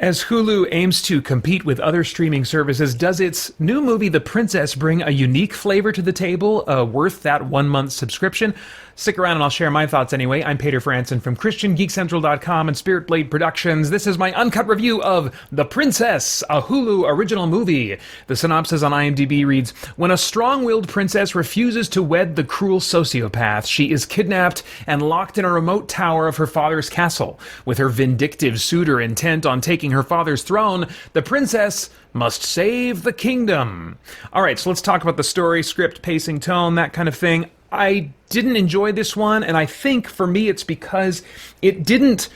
As Hulu aims to compete with other streaming services, does its new movie, The Princess, bring a unique flavor to the table, worth that 1 month subscription? Stick around and I'll share my thoughts anyway. I'm Peter Franson from christiangeekcentral.com and Spirit Blade Productions. This is my uncut review of The Princess, a Hulu original movie. The synopsis on IMDb reads, when a strong-willed princess refuses to wed the cruel sociopath, she is kidnapped and locked in a remote tower of her father's castle. With her vindictive suitor intent on taking her father's throne, the princess must save the kingdom. All right, so let's talk about the story, script, pacing, tone, that kind of thing. I didn't enjoy this one, and I think for me it's because it didn't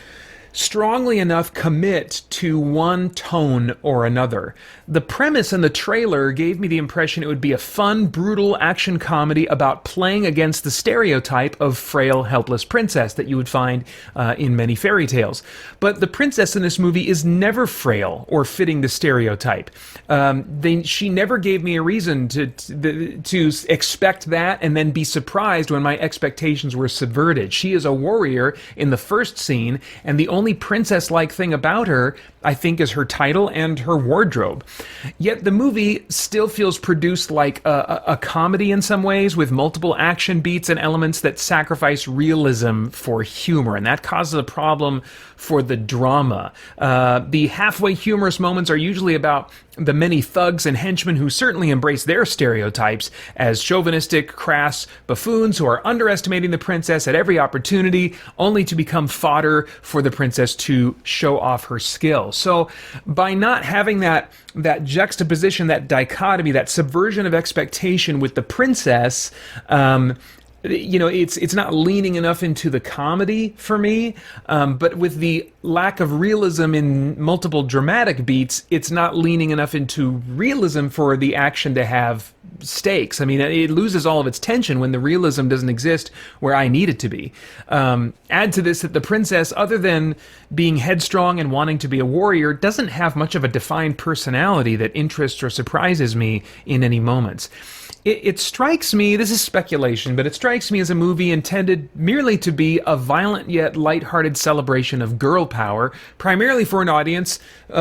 strongly enough commit to one tone or another. The premise in the trailer gave me the impression it would be a fun, brutal action comedy about playing against the stereotype of frail, helpless princess that you would find in many fairy tales. But the princess in this movie is never frail or fitting the stereotype. She never gave me a reason to expect that and then be surprised when my expectations were subverted. She is a warrior in the first scene, and the only princess-like thing about her, I think, is her title and her wardrobe. Yet the movie still feels produced like a comedy in some ways, with multiple action beats and elements that sacrifice realism for humor, and that causes a problem for the drama. The halfway humorous moments are usually about the many thugs and henchmen who certainly embrace their stereotypes as chauvinistic, crass buffoons who are underestimating the princess at every opportunity, only to become fodder for the princess to show off her skill. So by not having that juxtaposition, that dichotomy, that subversion of expectation with the princess, it's not leaning enough into the comedy for me, but with the lack of realism in multiple dramatic beats, it's not leaning enough into realism for the action to have stakes. I mean, it loses all of its tension when the realism doesn't exist where I need it to be. Add to this that the princess, other than being headstrong and wanting to be a warrior, doesn't have much of a defined personality that interests or surprises me in any moments. It strikes me, this is speculation, but it strikes me as a movie intended merely to be a violent yet lighthearted celebration of girl power, primarily for an audience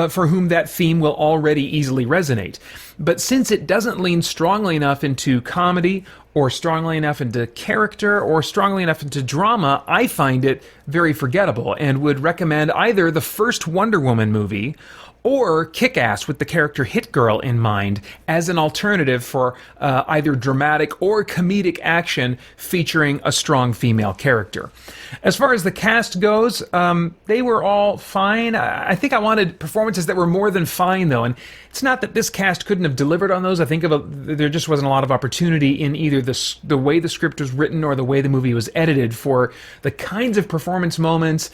for whom that theme will already easily resonate. But since it doesn't lean strongly enough into comedy, or strongly enough into character, or strongly enough into drama, I find it very forgettable and would recommend either the first Wonder Woman movie or Kick-Ass with the character Hit Girl in mind as an alternative for either dramatic or comedic action featuring a strong female character. As far as the cast goes, they were all fine. I think I wanted performances that were more than fine, though, and it's not that this cast couldn't have delivered on those. I think there just wasn't a lot of opportunity in either the way the script was written or the way the movie was edited for the kinds of performance moments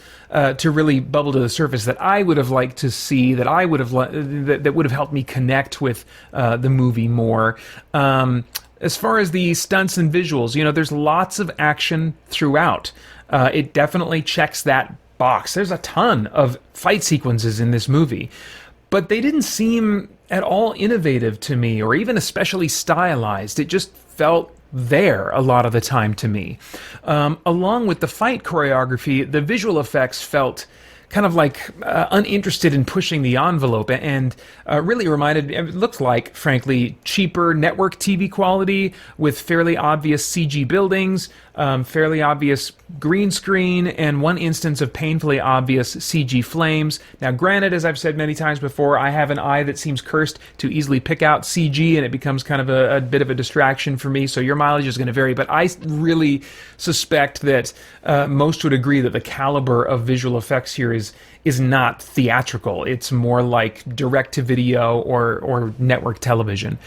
to really bubble to the surface that I would have liked to see, that would have helped me connect with the movie more. As far as the stunts and visuals, there's lots of action throughout. It definitely checks that box. There's a ton of fight sequences in this movie, but they didn't seem at all innovative to me or even especially stylized. It just felt there a lot of the time to me. Along with the fight choreography, the visual effects felt kind of like uninterested in pushing the envelope, and really it looked like, frankly, cheaper network TV quality with fairly obvious CG buildings, fairly obvious green screen, and one instance of painfully obvious CG flames. Now, granted, as I've said many times before, I have an eye that seems cursed to easily pick out CG, and it becomes kind of a bit of a distraction for me, so your mileage is going to vary, but I really suspect that most would agree that the caliber of visual effects here is not theatrical. It's more like direct-to-video or network television.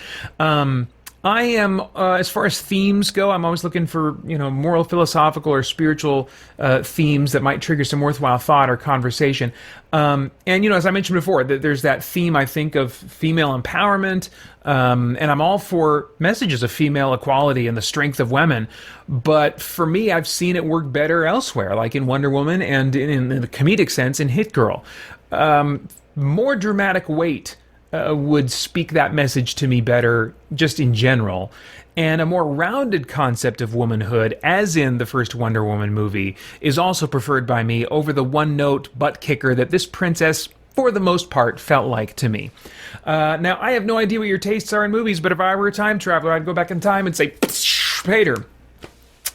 I am, as far as themes go, I'm always looking for, moral, philosophical, or spiritual themes that might trigger some worthwhile thought or conversation. And, as I mentioned before, there's that theme, I think, of female empowerment, and I'm all for messages of female equality and the strength of women. But for me, I've seen it work better elsewhere, like in Wonder Woman and in the comedic sense in Hit Girl. More dramatic weight would speak that message to me better just in general. And a more rounded concept of womanhood, as in the first Wonder Woman movie, is also preferred by me over the one-note butt kicker that this princess for the most part, felt like to me. Now, I have no idea what your tastes are in movies, but if I were a time traveler, I'd go back in time and say, Peter,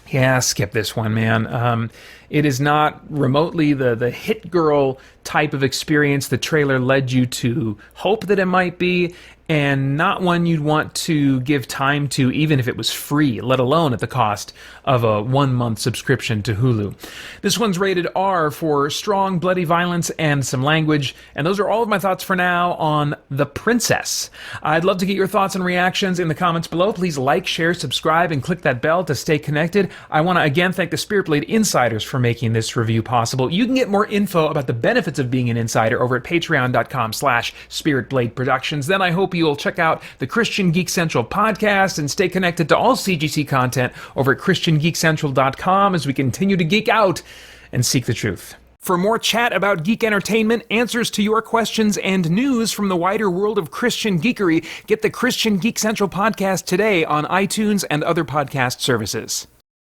yeah, skip this one, man. It is not remotely the hit girl type of experience the trailer led you to hope that it might be, and not one you'd want to give time to even if it was free, let alone at the cost of a 1-month subscription to Hulu. This one's rated R for strong, bloody violence and some language, and those are all of my thoughts for now on The Princess. I'd love to get your thoughts and reactions in the comments below. Please like, share, subscribe, and click that bell to stay connected. I want to again thank the Spirit Blade Insiders for making this review possible. You can get more info about the benefits of being an insider over at patreon.com/spiritbladeproductions. Then I hope you'll check out the Christian Geek Central podcast and stay connected to all CGC content over at christiangeekcentral.com as we continue to geek out and seek the truth. For more chat about geek entertainment, answers to your questions, and news from the wider world of Christian geekery, get the Christian Geek Central podcast today on iTunes and other podcast services.